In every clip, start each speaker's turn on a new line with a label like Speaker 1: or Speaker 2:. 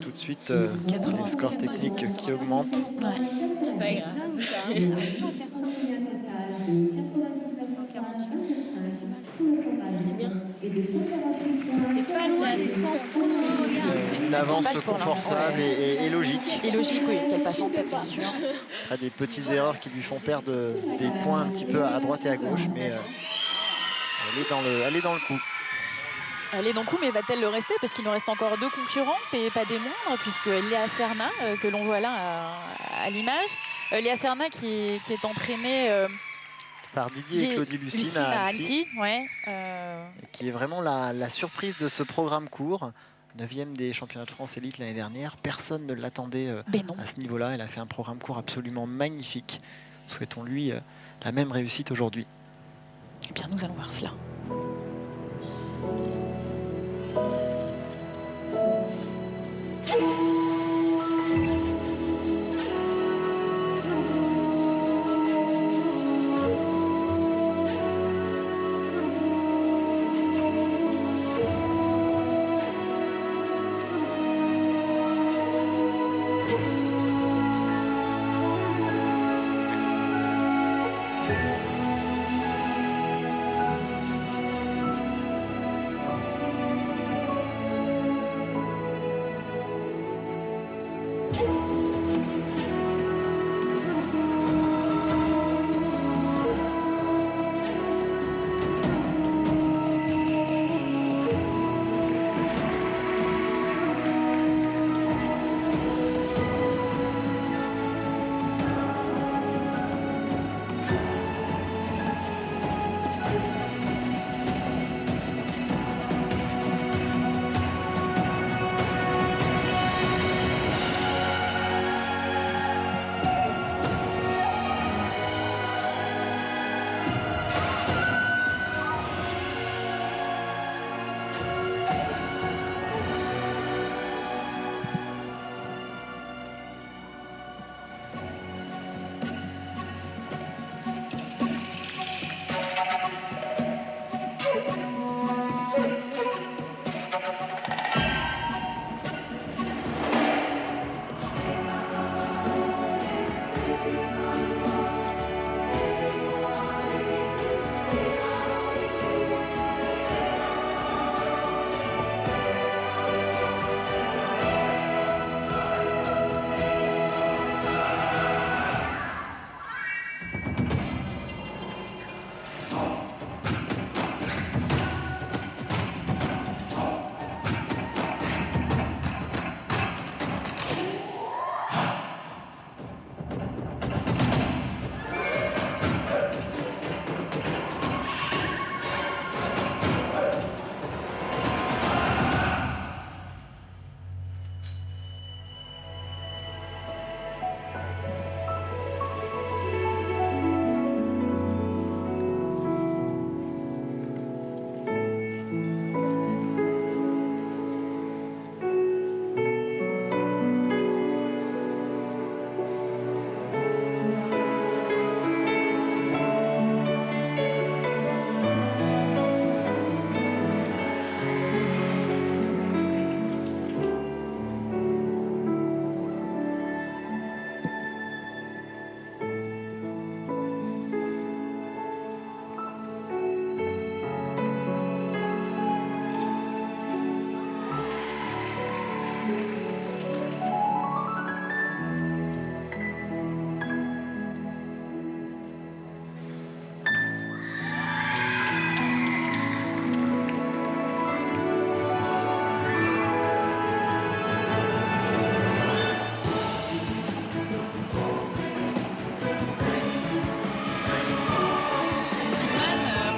Speaker 1: Tout de suite, les
Speaker 2: 80.
Speaker 1: scores techniques qui augmentent.
Speaker 2: Ouais.
Speaker 3: C'est pas grave.
Speaker 4: Dingue ça, hein. On arrive pas à faire ça. 148, c'est pas mal.
Speaker 3: C'est bien.
Speaker 4: T'es pas loin des 100 points, regarde.
Speaker 1: Une avance
Speaker 2: Passe pour
Speaker 1: confortable
Speaker 2: l'instant,
Speaker 1: et logique.
Speaker 2: Et logique, oui, qu'elle passe en tête, bien sûr.
Speaker 1: Pas des petites erreurs qui lui font perdre des points un petit peu à droite et à gauche, mais elle est dans le coup.
Speaker 2: Elle est dans le coup, mais va-t-elle le rester? Parce qu'il nous reste encore deux concurrentes et pas des moindres, puisque Léa Serna, que l'on voit là à l'image. Léa Serna qui est entraînée
Speaker 1: Par Didier et Claudie Lucine à Annecy.
Speaker 2: Ouais,
Speaker 1: Et qui est vraiment la surprise de ce programme court. 9e des championnats de France élite l'année dernière. Personne ne l'attendait
Speaker 2: ben non.
Speaker 1: à ce niveau-là. Elle a fait un programme court absolument magnifique. Souhaitons-lui la même réussite aujourd'hui.
Speaker 2: Eh bien, nous allons voir cela.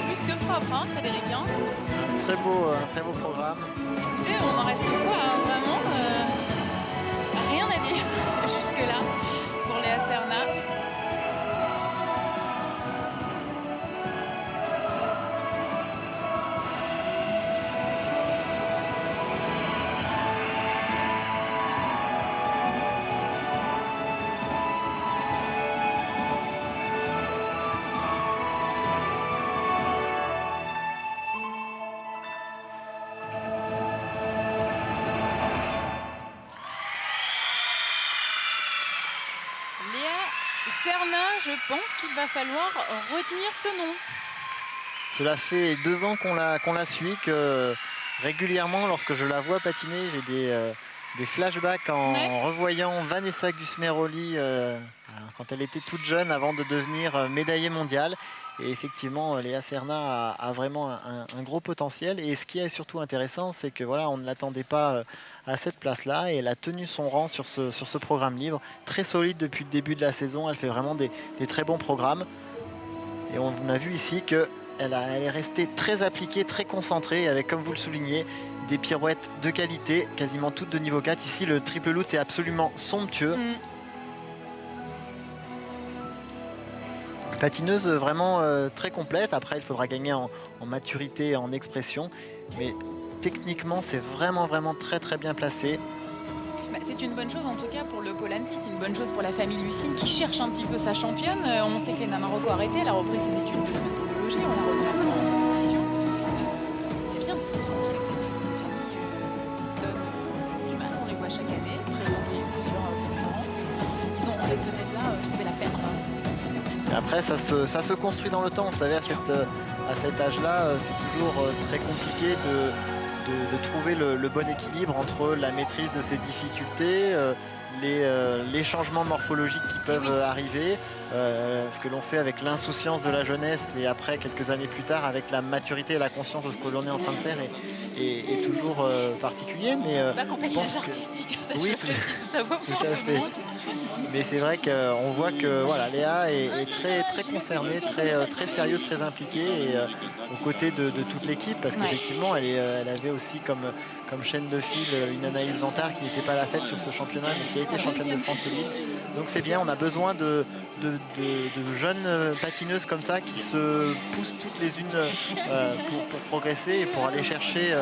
Speaker 2: Plus que propre, hein, Frédéric, hein.
Speaker 1: Un très beau programme.
Speaker 2: Écoutez, on en reste quoi, hein, vraiment rien à dire jusque-là pour Léa Serna. Serna, je pense qu'il va falloir retenir ce nom.
Speaker 1: Cela fait 2 ans qu'on la suit, que régulièrement, lorsque je la vois patiner, j'ai des flashbacks en revoyant Vanessa Gusmeroli quand elle était toute jeune avant de devenir médaillée mondiale. Et effectivement, Léa Serna a vraiment un gros potentiel. Et ce qui est surtout intéressant, c'est que voilà, on ne l'attendait pas à cette place-là. Et elle a tenu son rang sur ce programme libre. Très solide depuis le début de la saison. Elle fait vraiment des très bons programmes. Et on a vu ici qu'elle est restée très appliquée, très concentrée, avec, comme vous le soulignez, des pirouettes de qualité, quasiment toutes de niveau 4. Ici, le triple loop, c'est absolument somptueux. Patineuse vraiment très complète. Après, il faudra gagner en maturité et en expression. Mais techniquement, c'est vraiment très bien placé.
Speaker 2: C'est une bonne chose en tout cas pour le pôle Annecy, c'est une bonne chose pour la famille Lucine qui cherche un petit peu sa championne. On sait que Léna Marocco a arrêté, elle a repris ses études de pneumologie, on l'a remis un peu en compétition. C'est bien, parce qu'on sait que c'est une famille qui donne du mal, on les voit chaque année, présenter plusieurs concurrents. Ils ont peut-être là trouvé la perle.
Speaker 1: Et après, ça se construit dans le temps. Vous savez, à cet âge-là, c'est toujours très compliqué de trouver le bon équilibre entre la maîtrise de ses difficultés, les changements morphologiques qui peuvent arriver, ce que l'on fait avec l'insouciance de la jeunesse et après, quelques années plus tard, avec la maturité et la conscience de ce que l'on est en train de faire est toujours particulier.
Speaker 2: C'est pas compétition artistique, ça,
Speaker 1: oui,
Speaker 2: ça vaut
Speaker 1: tout à fait. Mais c'est vrai qu'on voit que voilà, Léa est très concernée, très sérieuse, très impliquée et aux côtés de toute l'équipe, parce qu'effectivement elle avait aussi comme chaîne de fil une Anaïs Vantard qui n'était pas à la fête sur ce championnat mais qui a été championne de France élite. Donc c'est bien, on a besoin de jeunes patineuses comme ça qui se poussent toutes les unes pour progresser et pour aller chercher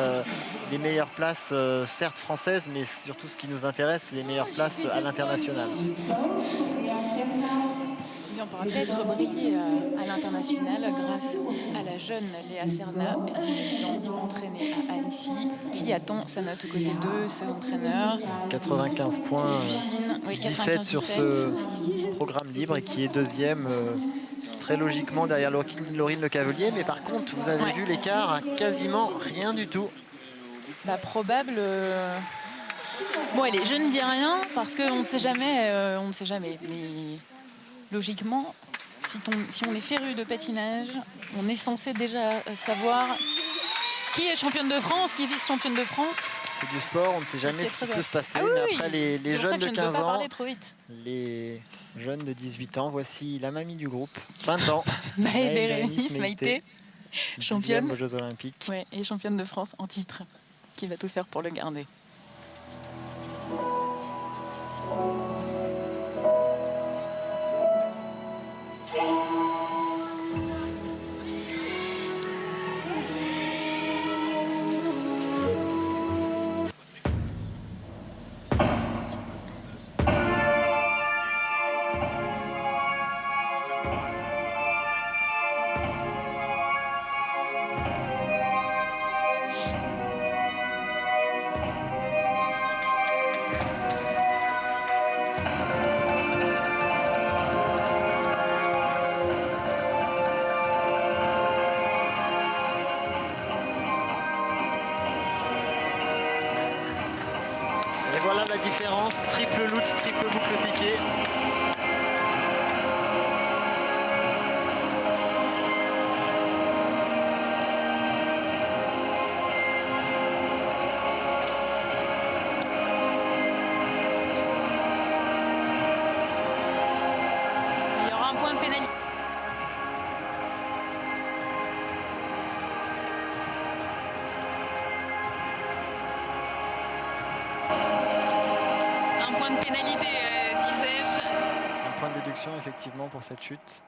Speaker 1: les meilleures places, certes françaises, mais surtout ce qui nous intéresse, c'est les meilleures places à l'international.
Speaker 2: On pourra peut-être briller à l'international grâce à la jeune Léa Serna, 18 ans, entraînée à Annecy, qui attend sa note côté 2, ses entraîneurs.
Speaker 1: 95 points, 17 sur ce programme libre et qui est deuxième très logiquement derrière Laurine Le Cavelier. Mais par contre, vous avez vu l'écart, hein, quasiment rien du tout.
Speaker 2: Probable. Bon, allez, je ne dis rien parce qu'on ne sait jamais. Mais logiquement, si on est féru de patinage, on est censé déjà savoir qui est championne de France, qui est vice-championne de France.
Speaker 1: C'est du sport, on ne sait jamais ce qui peut se passer. Mais après, les jeunes de 15 ans, les jeunes de 18 ans, voici la mamie du groupe, 20 ans.
Speaker 2: Bérénice Maïté, championne
Speaker 1: aux Jeux Olympiques.
Speaker 2: Ouais, et championne de France en titre, qui va tout faire pour le garder.
Speaker 1: Et voilà la différence, triple lutz, triple boucle piqué.
Speaker 2: Il y aura un point de pénalité. Un point de pénalité, disais-je.
Speaker 1: Un point de déduction effectivement pour cette chute.